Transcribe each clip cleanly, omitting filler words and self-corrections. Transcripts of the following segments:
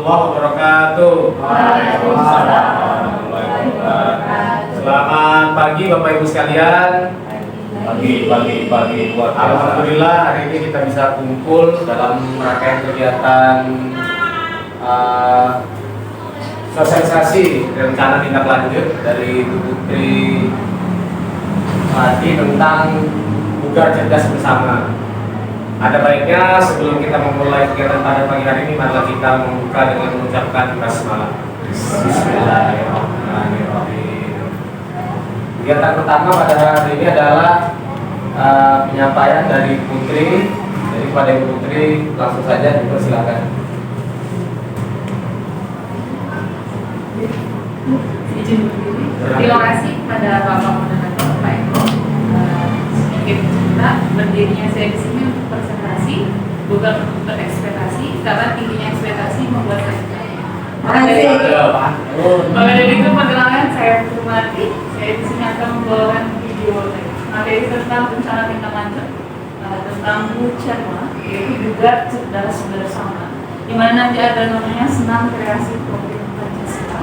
warahmatullahi wabarakatuh. Waalaikumsalam warahmatullahi wabarakatuh. Selamat pagi Bapak Ibu sekalian. Pagi luar biasa. Alhamdulillah hari ini kita bisa kumpul dalam rangkaian kegiatan sosialisasi rencana tindak lanjut dari Ibu Putri tadi tentang Bugar Cerdas Bersama. Ada baiknya sebelum kita memulai kegiatan pada pagi hari ini, marilah kita membuka dengan mengucapkan basmalah. Bismillahirrahmanirrahim. Kegiatan pertama pada hari ini adalah penyampaian dari Putri. Jadi kepada Ibu Putri langsung saja dipersilakan. Terima kasih pada Bapak Moderator Pak Eko. Sedikit cerita, berdirinya saya di sini untuk presentasi, bukan untuk berekspektasi, karena tingginya ekspektasi membuat saya. Maka dari itu perkenalkan saya Putri. Saya di sini akan membawakan video materi tentang rencana tindak lanjut tentang Bucerma, yaitu Bugar Cerdas Bersama, di mana nanti ada namanya Senam Kreasi Program Pancasila.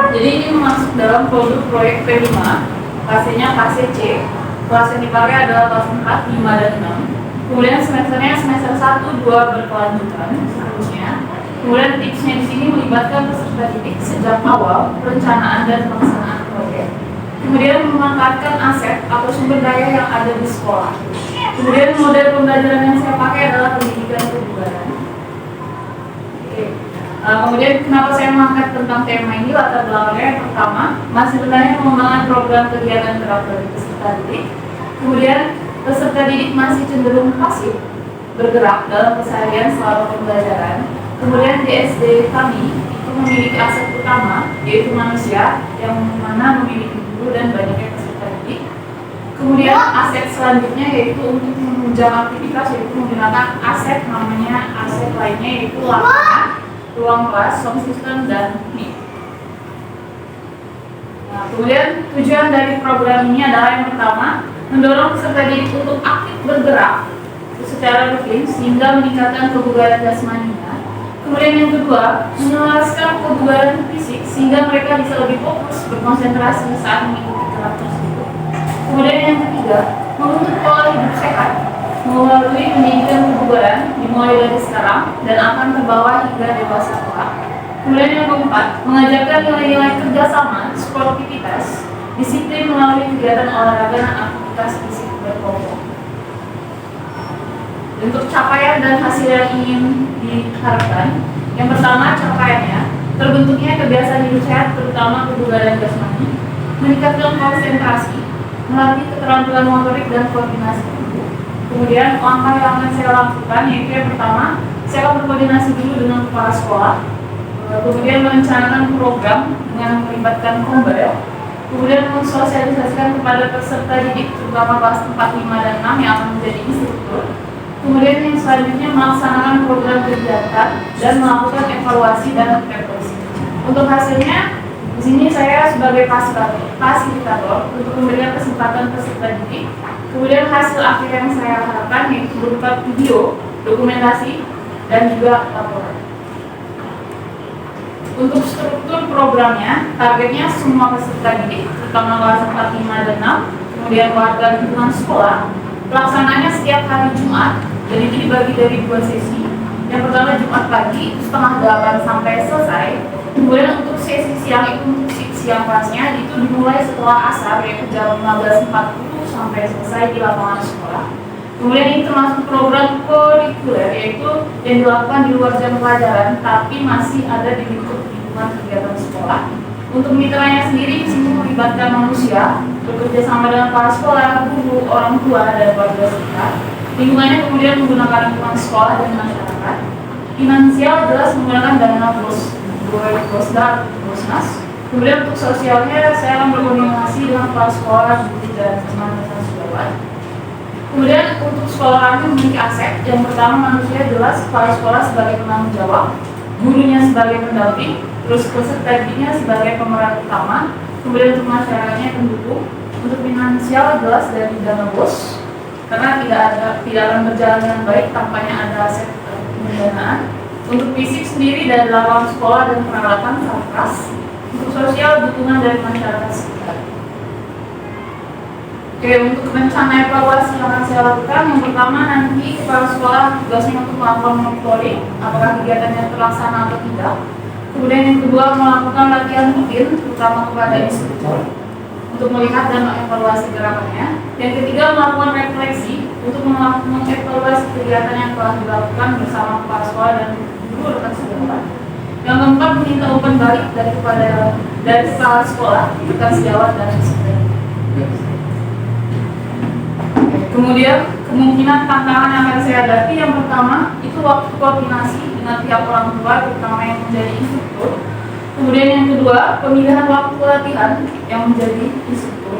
Jadi ini masuk dalam produk proyek P5, fasenya fase C. Kelas yang dipakai adalah kelas 4, 5, dan 6. Kemudian semesternya semester 1, 2 berkelanjutan seterusnya. Kemudian tipsnya di sini melibatkan peserta didik sejak awal perencanaan dan pelaksanaan proyek. Kemudian memanfaatkan aset atau sumber daya yang ada di sekolah. Kemudian model pembelajaran yang saya pakai adalah pendidikan kebugaran. Kemudian kenapa saya mengangkat tentang tema ini, latar belakangnya yang pertama, masih benarnya pengembangan program kegiatan gerak dari peserta didik. Kemudian peserta didik masih cenderung pasif bergerak dalam keseharian selama pembelajaran. Kemudian di SD kami itu memiliki aset utama, yaitu manusia yang mana memiliki guru dan banyaknya peserta didik. Kemudian aset selanjutnya yaitu untuk menunjang aktivitas, yaitu menggunakan aset namanya aset lainnya yaitu lapangan, ruang kelas, sound system, dan mic. Kemudian tujuan dari program ini adalah yang pertama, mendorong peserta didik untuk aktif bergerak secara rutin sehingga meningkatkan kebugaran jasmaninya. Kemudian yang kedua, menyelaraskan kebugaran fisik sehingga mereka bisa lebih fokus berkonsentrasi saat mengikuti kelas tersebut. Kemudian yang ketiga, membentuk pola hidup sehat melalui pendidikan kebugaran dimulai dari sekarang dan akan terbawa hingga dewasa kelak. Kemudian yang keempat, mengajarkan nilai-nilai kerjasama, sportivitas, disiplin melalui kegiatan olahraga dan aktivitas fisik berkelompok. Untuk capaian dan hasil yang ingin diharapkan, yang pertama capaiannya, terbentuknya kebiasaan hidup sehat terutama kebugaran jasmani, meningkatkan konsentrasi, melatih keterampilan motorik dan koordinasi tubuh. Kemudian langkah yang akan saya lakukan yaitu yang pertama, saya akan berkoordinasi dulu dengan kepala sekolah, kemudian merencanakan program dengan melibatkan kombel, kemudian mensosialisasikan kepada peserta didik terutama kelas 4, 5, dan 6 yang akan menjadi instruktur. Kemudian yang selanjutnya melaksanakan program kegiatan dan melakukan evaluasi dan evaluasi. Untuk hasilnya, di sini saya sebagai fasilitator untuk memberikan kesempatan peserta didik. Kemudian hasil akhir yang saya harapkan yaitu berupa video, dokumentasi, dan juga laporan. Untuk struktur programnya, targetnya semua peserta didik, terutama kelas 4, 5, dan 6, kemudian warga lingkungan sekolah. Pelaksanaannya setiap hari Jumat, dan itu dibagi dari 2 sesi. Yang pertama Jumat pagi, setengah 8 sampai selesai. Kemudian untuk sesi siang itu, untuk siang kelasnya itu dimulai setelah asar, yaitu jam 15.40 sampai selesai di lapangan sekolah. Kemudian ini termasuk program kurikuler, yaitu yang dilakukan di luar jam pelajaran, tapi masih ada di lingkup lingkungan kegiatan sekolah. Untuk mitranya sendiri di sini melibatkan manusia, bekerja sama dengan kepala sekolah, guru, orang tua, dan warga sekitar. Lingkungannya kemudian menggunakan lingkungan sekolah dan masyarakat. Finansial jelas menggunakan dana Bosnas. Kemudian untuk sosialnya saya akan berkoordinasi dengan kepala sekolah, guru, dan teman-teman sejawat. Kemudian untuk sekolah kami memiliki aset. Yang pertama manusia jelas kepala sekolah sebagai penanggung jawab, gurunya sebagai pendamping, terus peserta didiknya sebagai pemeran utama, kemudian untuk masyarakatnya pendukung. Untuk finansial jelas dari dana bos, karena tidak akan berjalan dengan baik tanpanya ada aset pendanaan. Untuk fisik sendiri dari lapangan sekolah dan peralatan sarkas. Untuk sosial dukungan dari masyarakat sekitar. Oke, untuk rencana evaluasi yang akan saya lakukan, yang pertama nanti kepala sekolah tugasnya untuk melakukan monitoring apakah kegiatannya terlaksana atau tidak. Kemudian yang kedua melakukan latihan rutin terutama kepada instruktur untuk melihat dan mengevaluasi gerakannya. Yang ketiga melakukan refleksi untuk mengevaluasi kegiatan yang telah dilakukan bersama kepala sekolah dan guru rekan sejawat. Yang keempat meminta umpan balik dari kepala sekolah, rekan sejawat dan instruktur. Kemudian kemungkinan tantangan yang akan saya hadapi yang pertama itu waktu koordinasi dengan pihak orang tua terutama yang menjadi instruktur. Kemudian yang kedua pemilihan waktu latihan yang menjadi instruktur.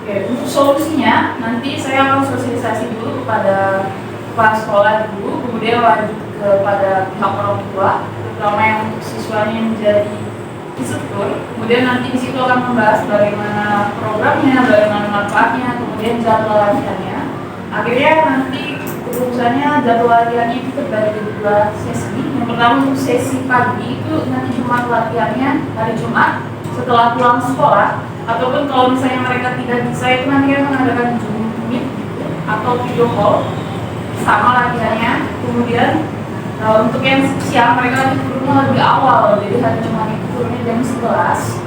Oke, untuk solusinya nanti saya akan sosialisasi dulu kepada kepala sekolah dulu, kemudian lanjut kepada pihak orang tua terutama yang siswanya menjadi instruktur. Kemudian nanti di situ akan membahas bagaimana programnya, bagaimana manfaatnya, kemudian jadwal latihannya. Akhirnya nanti keputusannya jadwal latihannya itu terbagi dua sesi. Yang pertama untuk sesi pagi itu nanti Jumat latihannya hari Jumat setelah pulang sekolah, ataupun kalau misalnya mereka tidak bisa itu nanti akan mengadakan Zoom meet atau video call sama latihannya. Kemudian untuk yang siang mereka turunnya lebih awal, jadi hari Jumat itu turunnya jam 11.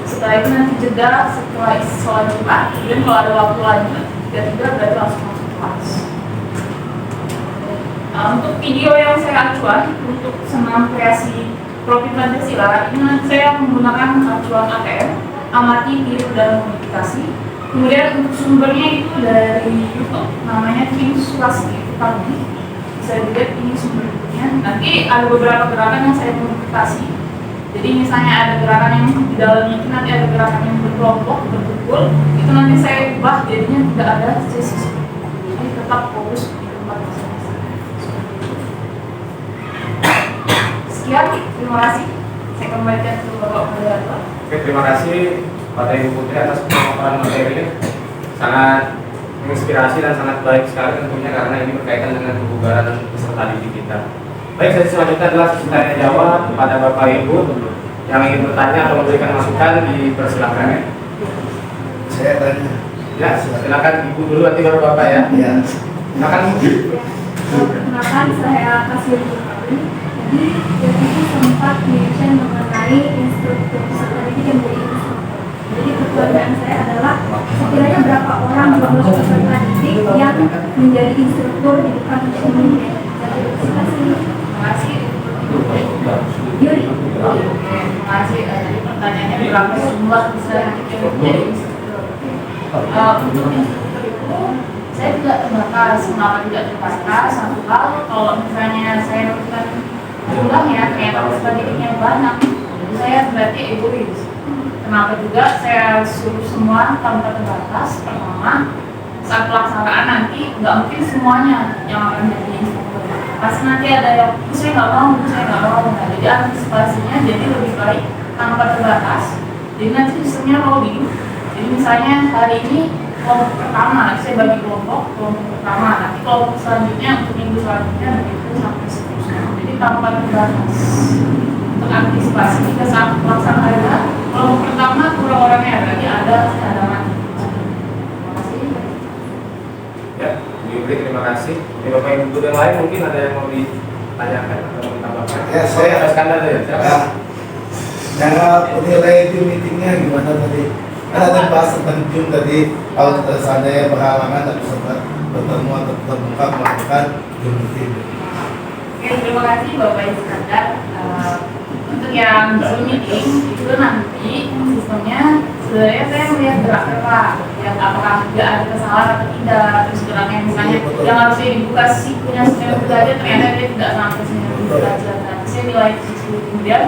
Setelah itu nanti jeda setelah sholat Jumat, kemudian kalau ada waktu lanjut tidak berarti langsung masuk kelas. Untuk video yang saya acuan untuk senam kreasi Profil Pancasila ini nanti saya menggunakan acuan ATM, amati, tiru, dan modifikasi. Kemudian untuk sumbernya itu dari YouTube, namanya Kim Swasti Pagi. Bisa dilihat ini sumber YouTube-nya. Nanti ada beberapa gerakan yang saya modifikasi. Jadi misalnya ada gerakan yang di dalamnya itu nanti ada gerakan yang berkelompok, berkumpul. Itu nanti saya ubah jadinya tidak ada sesi. Jadi tetap fokus di tempat masing-masing. Sekian, terima kasih. Saya kembalikan ke Bapak Moderator. Oke, terima kasih pada Ibu Putri atas pemaparan materi. Sangat menginspirasi dan sangat baik sekali tentunya karena ini berkaitan dengan kebugaran peserta didik kita. Baik, sesi selanjutnya adalah sesi tanya jawab kepada Bapak Ibu yang ingin bertanya atau memberikan masukan, dipersilakan ya. Saya tanya. Ya, silakan Ibu dulu nanti baru Bapak ya. Ya. Silakan Ibu. Perkenalkan, saya Kasih Putri. Jadi sempat mention mengenai instruktur peserta didik yang menjadi instruktur. Jadi pertanyaan saya adalah sekiranya berapa orang jumlah peserta didik yang menjadi instruktur di depan umum? Terima kasih. Yuri. Oke, terima kasih. Jadi pertanyaannya berapa jumlah peserta didik yang menjadi instruktur? Untuk instruktur itu saya tidak terbatas. Kenapa tidak terbatas? Satu hal, kalau misalnya saya lakukan ulang ya ternyata peserta didiknya banyak, jadi saya berarti egois. Kenapa juga saya suruh semua tanpa terbatas? Pertama, saat pelaksanaan nanti nggak mungkin semuanya yang akan jadi instruktur. Pasti nanti ada yang saya nggak mau. Nah, jadi antisipasinya jadi lebih baik tanpa terbatas. Jadi nanti sistemnya rolling. Jadi misalnya hari ini kelompok pertama, nanti saya bagi kelompok pertama, nanti kelompok selanjutnya untuk minggu selanjutnya begitu sampai seterusnya. Jadi tanpa terbatas. Untuk antisipasi jika saat pelaksanaan kelompok pertama kurang orangnya berarti ada cadangan. Terima kasih. Ya, Bu Yuri, terima kasih. Ya, Bapak Ibu yang lain mungkin ada yang mau ditanyakan atau ditambahkan? Ya, saya ada skandal ya. Ya. Cara penilai di meetingnya gimana tadi? Kan ada yang bahas tentang Zoom tadi. Kalau seandainya berhalangan dan sempat bertemu atau terbuka melakukan Zoom meeting. Oke, terima kasih Bapak Iskandar. Untuk yang Zoom meeting itu nanti sistemnya sebenarnya saya melihat gerak-gerak yang apakah tidak ada kesalahan atau tidak. Terus geraknya misalnya yang harusnya dibuka sih punya 90 derajat ternyata dia tidak sampai 90 derajat. Nanti saya nilai di situ. Kemudian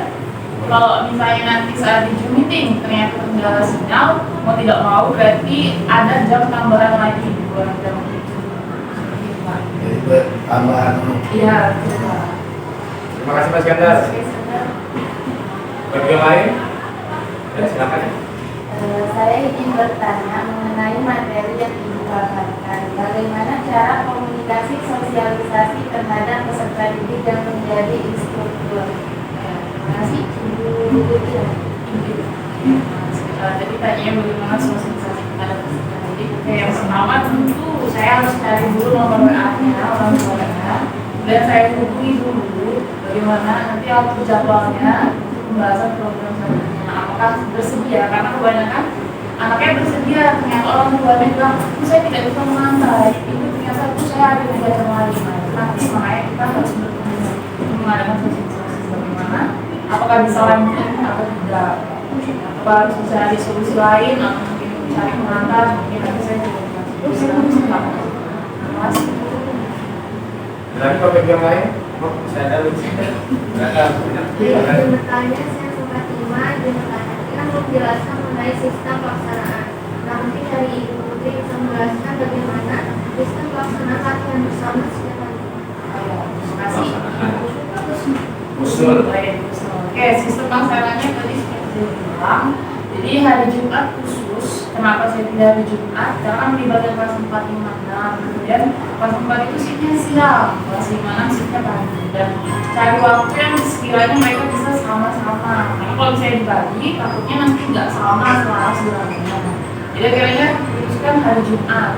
kalau misalnya nanti saat di Zoom meeting ternyata terkendala sinyal, mau tidak mau berarti ada jam tambahan lagi di luar jam itu. Jadi tambahan. Iya, Terima kasih Pak Iskandar. Bagi yang lain? Ya, silakan ya. Saya ingin bertanya mengenai materi yang dibukakan. Bagaimana cara komunikasi sosial kemudian saya hubungi dulu bagaimana nanti atur jadwalnya untuk pembahasan program selanjutnya. Apakah bersedia? Karena kebanyakan anaknya bersedia, ternyata orang tuanya bilang, saya tidak bisa mengantar, itu ternyata saya ada kegiatan lain. Nanti makanya kita harus bertemu mengadakan sosialisasi bagaimana, apakah bisa lanjut atau tidak, apakah harus mencari solusi lain, atau mungkin mencari pengantar, mungkin nanti saya juga bisa melakukan. Lagi topik yang lain? Oh, saya ada lucu. Jadi bertanya saya sempat iman dan bertanya menjelaskan mengenai sistem pelaksanaan. Nah mungkin dari Ibu Putri bisa menjelaskan bagaimana sistem pelaksanaan latihan bersama setiap hari. Terima kasih. Usul. Oke, sistem pelaksanaannya tadi seperti saya bilang. Jadi hari Jumat khusus. Kenapa saya pilih hari Jumat? Karena kan melibatkan kelas 4, 5, 6. Kemudian kelas 4 itu shiftnya siang, kelas 5, 6 shiftnya pagi. Dan cari waktu yang sekiranya mereka bisa sama-sama. Karena kalau misalnya dibagi, takutnya nanti nggak sama selaras bilangnya. Jadi akhirnya diputuskan hari Jumat.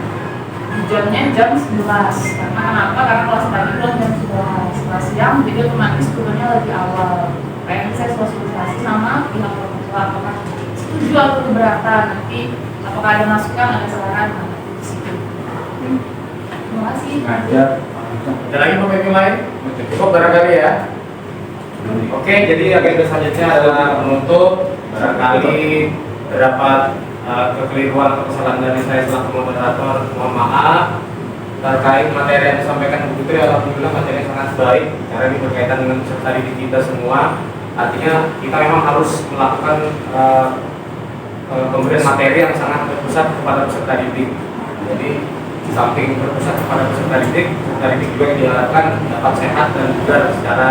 Jamnya jam 11. Karena kenapa? Karena kelas pagi belum jam 11. Kelas siang jadi otomatis turunnya lebih awal. Kayak saya sosialisasi sama pihak orang tua apakah setuju atau keberatan, nanti apakah ada masukan, ada saran, di situ. Terima kasih. Ada lagi topik yang lain? Cukup barangkali ya. Oke, jadi agenda selanjutnya adalah penutup. Barangkali terdapat kekeliruan atau kesalahan dari saya selaku moderator, mohon maaf. Terkait materi yang disampaikan Bu Putri, alhamdulillah materi yang sangat baik karena ini berkaitan dengan peserta didik kita semua. Artinya kita memang harus melakukan pemberian materi yang sangat berpusat kepada peserta didik. Jadi di samping berpusat kepada peserta didik juga yang diharapkan dapat sehat dan juga secara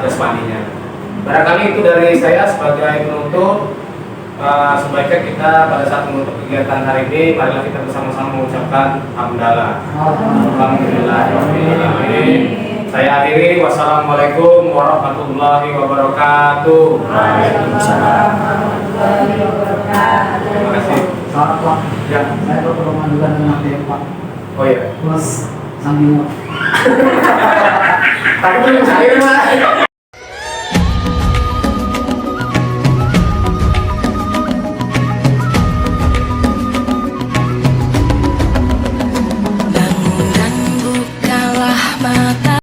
jasmaninya. Barangkali itu dari saya sebagai penutup. Sebaiknya kita pada saat menutup kegiatan hari ini, marilah kita bersama-sama mengucapkan hamdalah. Alhamdulillahirobbilalamin. Saya akhiri. Wassalamualaikum warahmatullahi wabarakatuh. Waalaikumsalam warahmatullahi wabarakatuh. Terima kasih. Selamat Pak. Ya. Saya Dr. Romandulan dengan Pak. Oh iya. Plus sambil Tapi belum cair, Mas.